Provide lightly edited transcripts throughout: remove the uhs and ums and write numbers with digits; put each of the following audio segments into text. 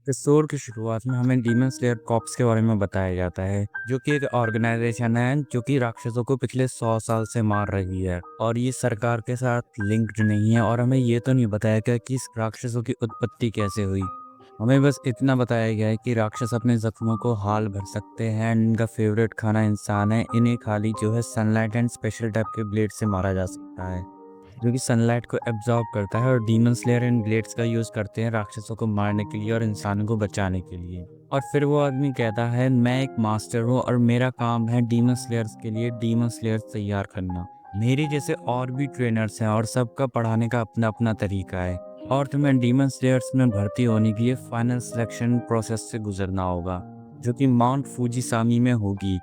Episode की शुरुआत में हमें डीमन स्लेयर कॉर्प्स के बारे में बताया जाता है, जो कि एक ऑर्गेनाइजेशन है जो कि राक्षसों को पिछले 100 साल से मार रही है और ये सरकार के साथ लिंक्ड नहीं है। और हमें ये तो नहीं बताया गया कि इस राक्षसों की उत्पत्ति कैसे हुई। हमें बस इतना बताया गया है कि राक्षस अपने जख्मों को हाल भर सकते हैं। इनका फेवरेट खाना इंसान है। इन्हें खाली जो है सनलाइट एंड स्पेशल टाइप के ब्लेड से मारा जा सकता है, जो कि सनलाइट को एब्जॉर्ब करता है। और डीमन स्लेयर इन ब्लेड्स का यूज करते हैं राक्षसों को मारने के लिए और इंसानों को बचाने के लिए। और फिर वो आदमी कहता है, मैं एक मास्टर हूँ और मेरा काम है डीमन स्लेयर्स के लिए डीमन स्लेयर्स तैयार करना। मेरे जैसे और भी ट्रेनर्स हैं और सबका पढ़ाने का अपना अपना तरीका है, और तुम्हें डीमन स्लेयर्स में भर्ती होने के लिए फाइनल सिलेक्शन प्रोसेस से गुजरना होगा, जो कि माउंट फूजिसामी में होगी,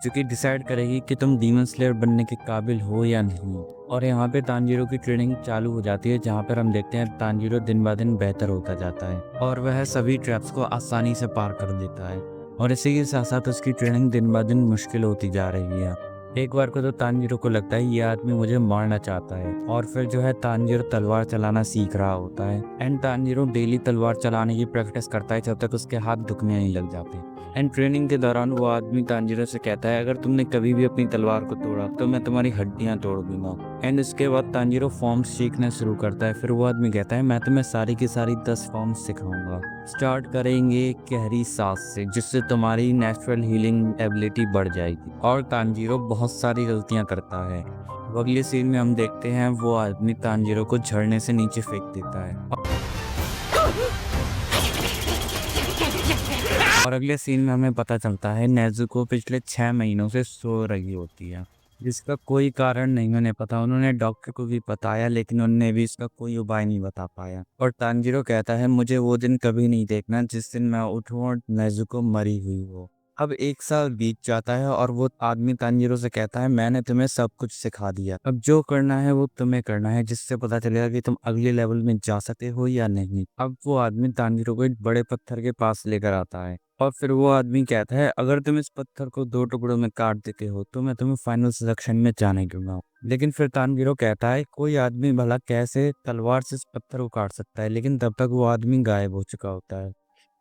जो कि डिसाइड करेगी कि तुम डीमन स्लेयर बनने के काबिल हो या नहीं। और यहाँ पे तानजीरो की ट्रेनिंग चालू हो जाती है, जहाँ पर हम देखते हैं तानजीरो दिन ब दिन बेहतर होता जाता है और वह सभी ट्रैप्स को आसानी से पार कर देता है। और इसी के साथ साथ उसकी ट्रेनिंग दिन ब दिन मुश्किल होती जा रही है। एक बार को तो तानजीरो को लगता है ये आदमी मुझे मारना चाहता है, और फिर जो है तानजीरो तलवार चलाना सीख रहा होता है। एंड तानजीरो डेली तलवार चलाने की प्रैक्टिस करता है जब तक उसके हाथ दुखने नहीं लग जाते। एंड ट्रेनिंग के दौरान वो आदमी तानजीरो से कहता है, अगर तुमने कभी भी अपनी तलवार को तोड़ा तो मैं तुम्हारी हड्डियां तोड़ दूंगा। एंड इसके बाद तानजीरो फॉर्म्स सीखना शुरू करता है। फिर वो आदमी कहता है, मैं तुम्हें सारी की सारी 10 फॉर्म्स सिखाऊंगा। स्टार्ट करेंगे गहरी सांस से, जिससे तुम्हारी नेचुरल हीलिंग एबिलिटी बढ़ जाएगी। और तानजीरो बहुत सारी गलतियां करता है। अगले सीन में हम देखते हैं वो आदमी तानजीरो को झरने से नीचे फेंक देता है। और अगले सीन में हमें पता चलता है नेज़ुको पिछले 6 महीनों से सो रही होती है, जिसका कोई कारण नहीं उन्हें पता। उन्होंने डॉक्टर को भी बताया, लेकिन उन्होंने भी इसका कोई उपाय नहीं बता पाया। और तानजीरो कहता है, मुझे वो दिन कभी नहीं देखना जिस दिन मैं उठूं और नेज़ुको मरी हुई हो। अब 1 साल बीत जाता है और वो आदमी तानजीरो से कहता है, मैंने तुम्हें सब कुछ सिखा दिया, अब जो करना है वो तुम्हें करना है, जिससे पता चलेगा कि तुम अगले लेवल में जा सकते हो या नहीं। अब वो आदमी तानजीरो को एक बड़े पत्थर के पास लेकर आता है, और फिर वो आदमी कहता है, अगर तुम इस पत्थर को 2 टुकड़ों में काट देते हो तो मैं तुम्हें फाइनल सिलेक्शन में जाने दूंगा। लेकिन फिर तानजीरो कहता है, कोई आदमी भला कैसे तलवार से इस पत्थर को काट सकता है। लेकिन तब तक वो आदमी गायब हो चुका होता है।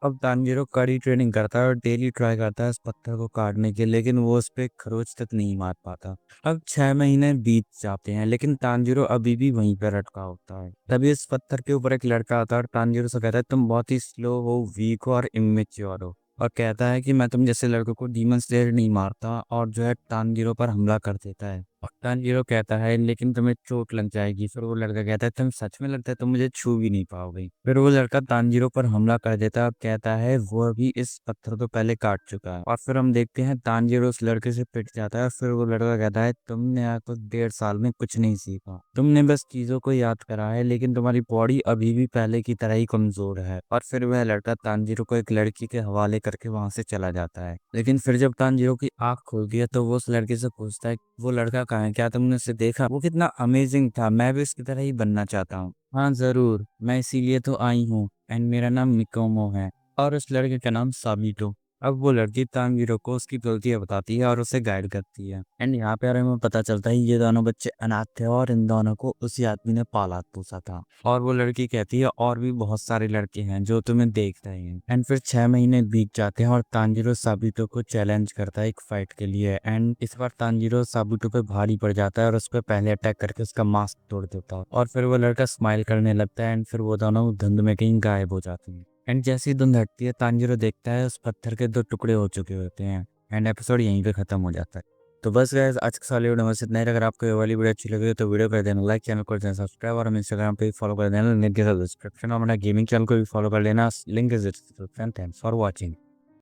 अब तानजीरो कड़ी ट्रेनिंग करता है और डेली ट्राई करता है इस पत्थर को काटने के, लेकिन वो उस पे खरोच तक नहीं मार पाता। अब 6 महीने बीत जाते हैं, लेकिन तानजीरो अभी भी वहीं पर अटका होता है। तभी इस पत्थर के ऊपर एक लड़का आता है और तानजीरो से कहता है, तुम बहुत ही स्लो हो, वीक हो और इमेच्योर हो। और कहता है कि मैं तुम जैसे लड़कों को डीमन स्लेयर नहीं मारता, और जो है तानजीरो पर हमला कर देता है। और तानजीरो कहता है, लेकिन तुम्हें चोट लग जाएगी। फिर वो लड़का कहता है, तुम सच में लगता है तुम मुझे छू भी नहीं पाओगे। फिर वो लड़का तानजीरो पर हमला कर देता है और कहता है वो भी इस पत्थर को पहले काट चुका है। और फिर हम देखते हैं तानजीरो उस लड़के से पिट जाता है। फिर वो लड़का कहता है, तुमने यहाँ तो 1.5 साल में कुछ नहीं सीखा, तुमने बस चीजों को याद करा है, लेकिन तुम्हारी बॉडी अभी भी पहले की तरह ही कमजोर है। और फिर वह लड़का तानजीरो को एक लड़की के हवाले करके वहां से चला जाता है। लेकिन फिर जब तानजीरो की आंख खुलती है तो वो उस लड़के से पूछता है, वो लड़का कहाँ है, क्या तुमने उसे देखा, वो कितना अमेजिंग था, मैं भी उसकी तरह ही बनना चाहता हूँ। हाँ जरूर, मैं इसीलिए तो आई हूँ, एंड मेरा नाम मिकोमो है और उस लड़के का नाम साबितो। अब वो लड़की तानजीरो को उसकी गलतियां बताती है और उसे गाइड करती है। एंड यहाँ पे हमें पता चलता है ये दोनों बच्चे अनाथ थे और इन दोनों को उसी आदमी ने पाला पोसा था। और वो लड़की कहती है, और भी बहुत सारे लड़के हैं जो तुम्हें देख रहे हैं। एंड फिर 6 महीने बीत जाते हैं और तानजीरो साबितो को चैलेंज करता है एक फाइट के लिए। एंड इस बार तानजीरो साबितो पे भारी पड़ जाता है और उस पर पहले अटैक करके उसका मास्क तोड़ देता है। और फिर वो लड़का स्माइल करने लगता है। एंड फिर वो दोनों धुंध में कहीं गायब हो जाते हैं। एंड जैसी धुंध हटती है, तानजीरो देखता है उस पत्थर के 2 टुकड़े हो चुके होते हैं। एंड एपिसोड यहीं पे खत्म हो जाता है। तो बस गाइस, आज का वाली वीडियो बस इतना ही। अगर आपको ये वाली वीडियो अच्छी लगी तो वीडियो कर देना लाइक, चैनल को सब्सक्राइब, और हम इंस्टाग्राम पे फॉलो कर देना लिंक के साथ डिस्क्रिप्शन, और हमारा गेमिंग चैनल को भी फॉलो कर लेना, link is description. Thanks for watching.